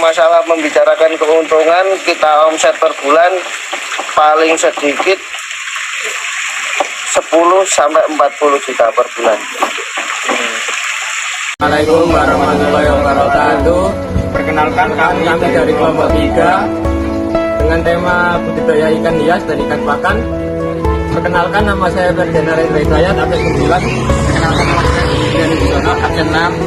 masalah membicarakan keuntungan, kita omset per bulan paling sedikit 10 sampai 40 juta per bulan. Assalamualaikum warahmatullahi wabarakatuh. Perkenalkan kami dari kelompok 3 dengan tema budidaya ikan hias dan ikan pakan. Perkenalkan, nama saya Ferdinand Rendra Hidayat, absen 9. Perkenalkan, nama saya Dian Widono, absen 6.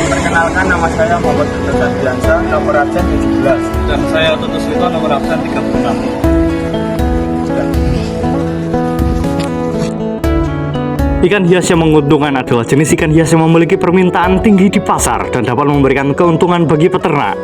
Perkenalkan, nama saya Muhammad Dr. Biansa, nomor absen 17. Dan saya Tutus Wito, nomor absen 36. Ikan hias yang menguntungkan adalah jenis ikan hias yang memiliki permintaan tinggi di pasar dan dapat memberikan keuntungan bagi peternak.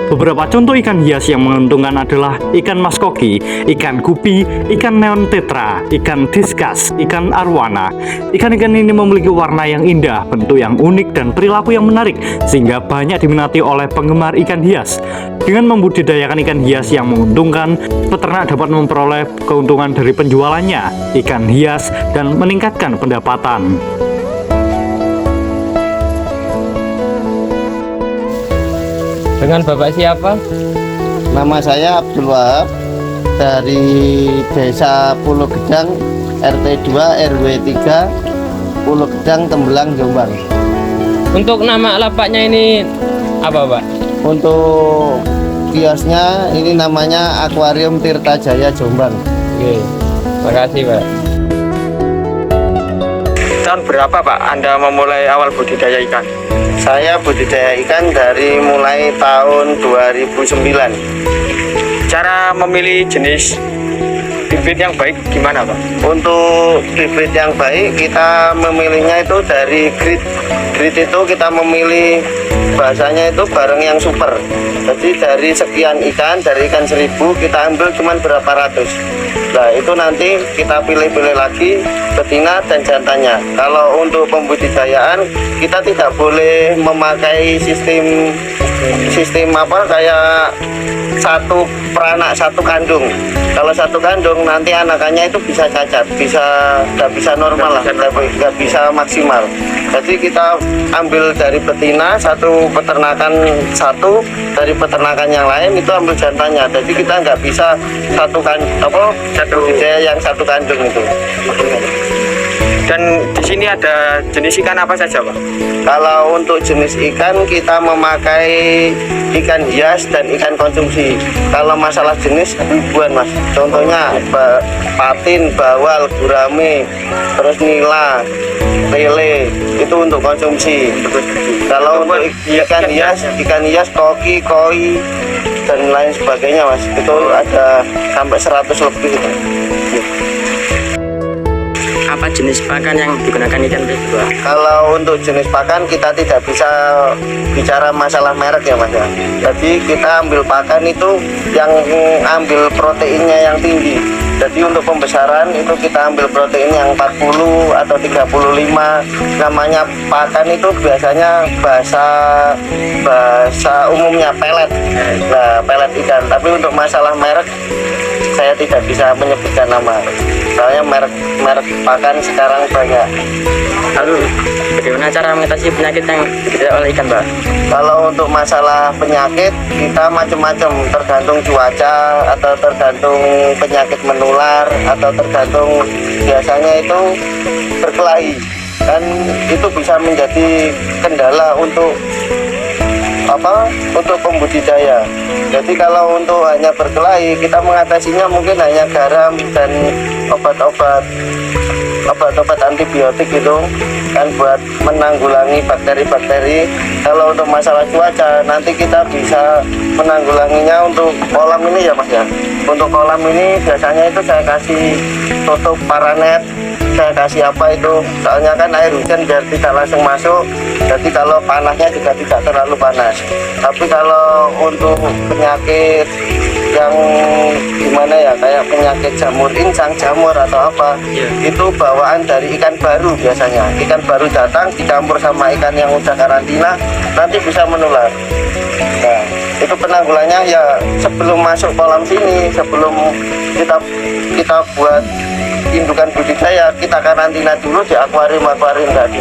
Beberapa contoh ikan hias yang menguntungkan adalah ikan maskoki, ikan gupi, ikan neon tetra, ikan diskas, ikan arwana. Ikan-ikan ini memiliki warna yang indah, bentuk yang unik, dan perilaku yang menarik, sehingga banyak diminati oleh penggemar ikan hias. Dengan membudidayakan ikan hias yang menguntungkan, peternak dapat memperoleh keuntungan dari penjualannya ikan hias dan meningkatkan pendapatan. Dengan Bapak siapa? Nama saya Abdul Wahab dari Desa Pulau Gedang, RT 2 RW 3, Pulau Gedang, Tembelang, Jombang. Untuk nama lapaknya ini apa, Pak? Untuk kiosnya ini namanya Akuarium Tirta Jaya Jombang. Oke, makasih, Pak. Tahun berapa Pak Anda memulai awal budidaya ikan? Saya budidaya ikan dari mulai tahun 2009. Cara memilih jenis bibit yang baik gimana Pak? Untuk bibit yang baik kita memilihnya itu dari grid. Grid itu kita memilih bahasanya itu barang yang super. Jadi dari sekian ikan, dari ikan 1000 kita ambil cuma berapa ratus. Nah itu nanti kita pilih-pilih lagi betina dan jantannya. Kalau untuk pembudidayaan kita tidak boleh memakai sistem apa kayak satu peranak satu kandung. Kalau satu kandung nanti anakannya itu bisa cacat, nggak bisa normal lah, nggak bisa maksimal. Jadi kita ambil dari betina satu peternakan satu, dari peternakan yang lain itu ambil jantannya. Jadi kita nggak bisa satu budidaya yang satu kandung itu. Dan di sini ada jenis ikan apa saja Pak? Kalau untuk jenis ikan kita memakai ikan hias dan ikan konsumsi. Kalau masalah jenis ribuan Mas. Contohnya patin, bawal, gurame, terus nila, lele itu untuk konsumsi. Kalau untuk ikan hias koki, koi dan lain sebagainya Mas. Itu ada sampai 100 lebih itu. Apa jenis pakan yang digunakan ikan tersebut? Kalau untuk jenis pakan kita tidak bisa bicara masalah merek ya Mas ya. Jadi kita ambil pakan itu yang ambil proteinnya yang tinggi. Jadi untuk pembesaran itu kita ambil protein yang 40 atau 35. Namanya pakan itu biasanya bahasa umumnya pelet. Nah, pelet ikan. Tapi untuk masalah merek saya tidak bisa menyebutkan nama. Soalnya merek pakan sekarang banyak. Lalu bagaimana cara mengatasi penyakit yang diderita oleh ikan, Pak? Kalau untuk masalah penyakit kita macam-macam, tergantung cuaca atau tergantung penyakit menular atau tergantung biasanya itu berkelahi. Kan itu bisa menjadi kendala untuk pembudidaya. Jadi kalau untuk hanya berkelahi kita mengatasinya mungkin hanya garam dan obat-obat antibiotik itu kan buat menanggulangi bakteri-bakteri. Kalau untuk masalah cuaca nanti kita bisa menanggulanginya untuk kolam ini ya Mas ya. Untuk kolam ini biasanya itu saya kasih tutup paranet, saya kasih apa itu, soalnya kan air hujan biar tidak langsung masuk. Jadi kalau panasnya juga tidak terlalu panas. Tapi kalau untuk penyakit yang gimana ya, kayak penyakit jamur insang, jamur atau apa, itu bawaan dari ikan baru biasanya. Ikan baru datang dicampur sama ikan yang udah karantina, nanti bisa menular. Nah, itu penanggulannya ya sebelum masuk kolam sini, sebelum kita buat indukan budidaya, kita karantina dulu di akuarium tadi,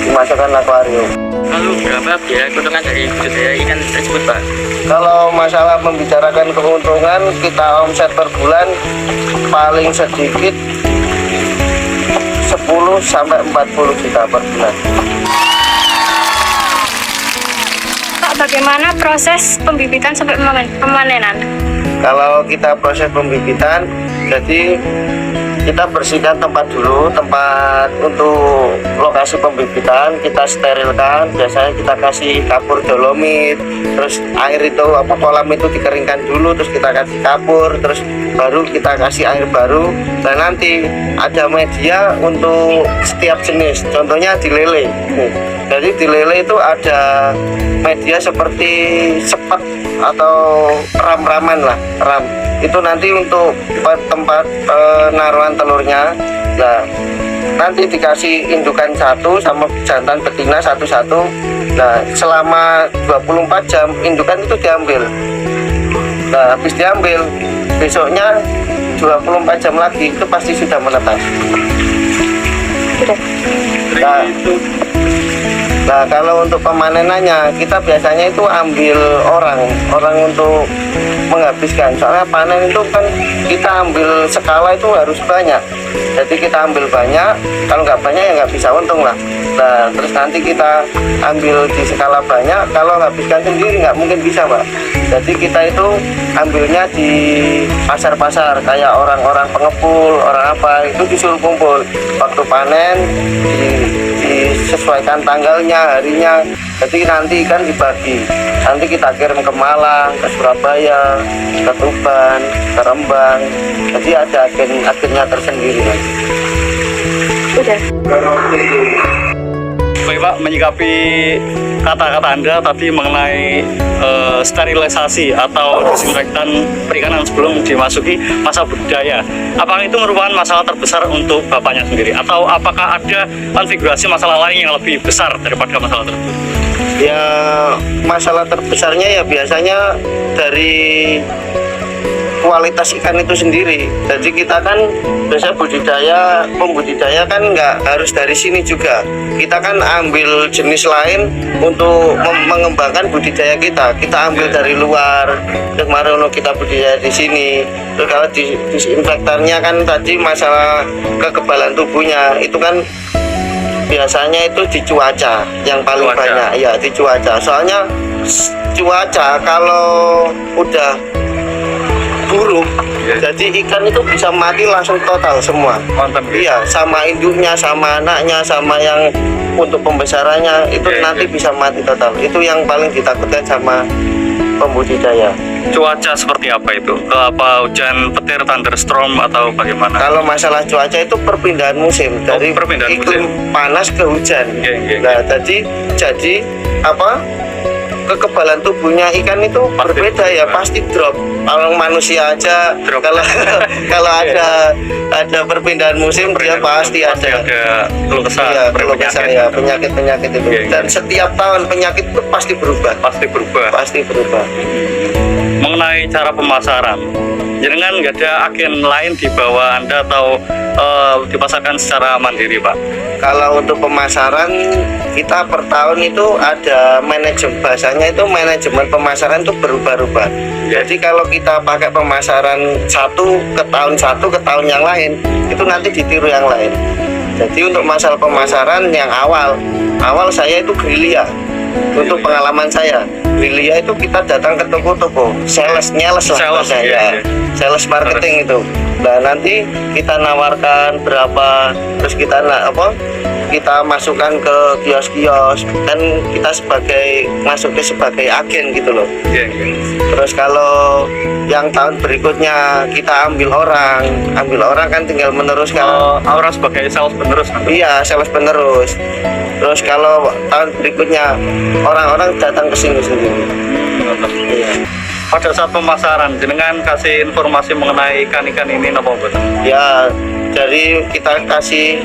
dimasukkan akuarium. Lalu berapa biaya keuntungan dari budidaya ikan tersebut, Pak? Kalau masalah membicarakan keuntungan, kita omset per bulan paling sedikit 10 sampai 40 juta per bulan. Pak, bagaimana proses pembibitan sampai pemanenan? Kalau kita proses pembibitan, jadi kita bersihkan tempat dulu, tempat untuk lokasi pembibitan kita sterilkan. Biasanya kita kasih kapur dolomit, terus air itu kolam itu dikeringkan dulu, terus kita kasih kapur, terus baru kita kasih air baru. Dan nanti ada media untuk setiap jenis, contohnya di lele. Jadi di lele itu ada media seperti sepet atau ram-raman lah, ram. Itu nanti untuk tempat naruhan telurnya. Nah, nanti dikasih indukan satu sama jantan betina satu-satu. Nah, selama 24 jam indukan itu diambil. Nah, habis diambil, besoknya 24 jam lagi itu pasti sudah menetas. Nah, kalau untuk pemanenannya kita biasanya itu ambil orang untuk menghabiskan. Soalnya panen itu kan kita ambil skala itu harus banyak. Jadi kita ambil banyak, kalau nggak banyak ya nggak bisa untung lah. Nah, terus nanti kita ambil di skala banyak, kalau habiskan sendiri nggak mungkin bisa, Mbak. Jadi kita itu ambilnya di pasar-pasar kayak orang-orang pengepul, orang apa itu disuruh kumpul. Waktu panen disesuaikan tanggalnya, harinya. Jadi nanti ikan dibagi. Nanti kita kirim ke Malang, ke Surabaya, ke Tuban, ke Rembang. Jadi ada agennya tersendiri. Udah. Baik Pak, menyikapi kata-kata Anda tadi mengenai sterilisasi atau disinfektan perikanan sebelum dimasuki masa budidaya. Apakah itu merupakan masalah terbesar untuk Bapaknya sendiri? Atau apakah ada konfigurasi masalah lain yang lebih besar daripada masalah tersebut? Ya, masalah terbesarnya ya biasanya dari kualitas ikan itu sendiri. Jadi kita kan biasa pembudidaya kan nggak harus dari sini juga. Kita kan ambil jenis lain untuk mengembangkan budidaya kita. Kita ambil dari luar. Kemarin kita budidaya di sini. Terus kalau disinfektannya kan tadi masalah kekebalan tubuhnya itu kan biasanya itu di cuaca yang paling banyak. Ya, di cuaca. Soalnya cuaca kalau udah buruk, jadi ikan itu bisa mati langsung total semua. Iya, sama induknya, sama anaknya, sama yang untuk pembesarannya itu nanti bisa mati total. Itu yang paling ditakutkan sama pembudidaya. Cuaca seperti apa itu? Apa hujan petir, thunderstorm atau bagaimana? Kalau masalah cuaca itu perpindahan musim dari iklim panas ke hujan. Nah, jadi apa? Kekebalan tubuhnya ikan itu berbeda ya, pasti drop. Kalau manusia aja drop. Kalau ada perpindahan musim dia pasti ada keluh kesah ya, penyakit itu. Dan setiap tahun penyakit itu pasti berubah. Pasti berubah. Mengenai cara pemasaran, jenengan nggak ada agen lain di bawah Anda atau dipasarkan secara mandiri, Pak? Kalau untuk pemasaran kita per tahun itu ada bahasanya itu manajemen pemasaran itu berubah-ubah. Jadi kalau kita pakai pemasaran satu ke tahun yang lain itu nanti ditiru yang lain. Jadi untuk masalah pemasaran yang awal saya itu gerilya. Untuk pengalaman saya, gerilya itu kita datang ke toko-toko, sales marketing itu. Nah, nanti kita nawarkan berapa, terus kita masukkan ke kios-kios, kan kita masuknya sebagai agen gitu loh. Terus kalau yang tahun berikutnya kita ambil orang kan tinggal meneruskan. Orang sebagai sales penerus. Iya, sales penerus. Terus kalau tahun berikutnya orang-orang datang ke sini sendiri. Iya. Pada saat pemasaran, jenengan kasih informasi mengenai ikan-ikan ini apa betul? Ya, jadi kita kasih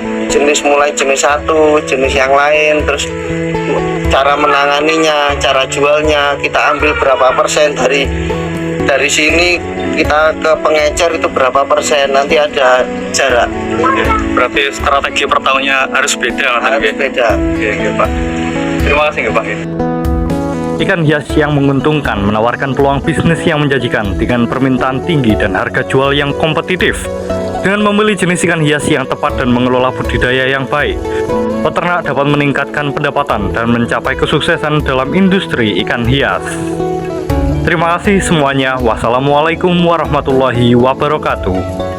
mulai jenis satu, jenis yang lain, terus cara menanganinya, cara jualnya, kita ambil berapa persen dari sini kita ke pengecer itu berapa persen, nanti ada jarak. Berarti strategi per tahunnya harus beda. Harus beda. Oke, Pak. Terima kasih Pak. Ikan hias yang menguntungkan menawarkan peluang bisnis yang menjanjikan dengan permintaan tinggi dan harga jual yang kompetitif. Dengan memilih jenis ikan hias yang tepat dan mengelola budidaya yang baik, peternak dapat meningkatkan pendapatan dan mencapai kesuksesan dalam industri ikan hias. Terima kasih semuanya. Wassalamualaikum warahmatullahi wabarakatuh.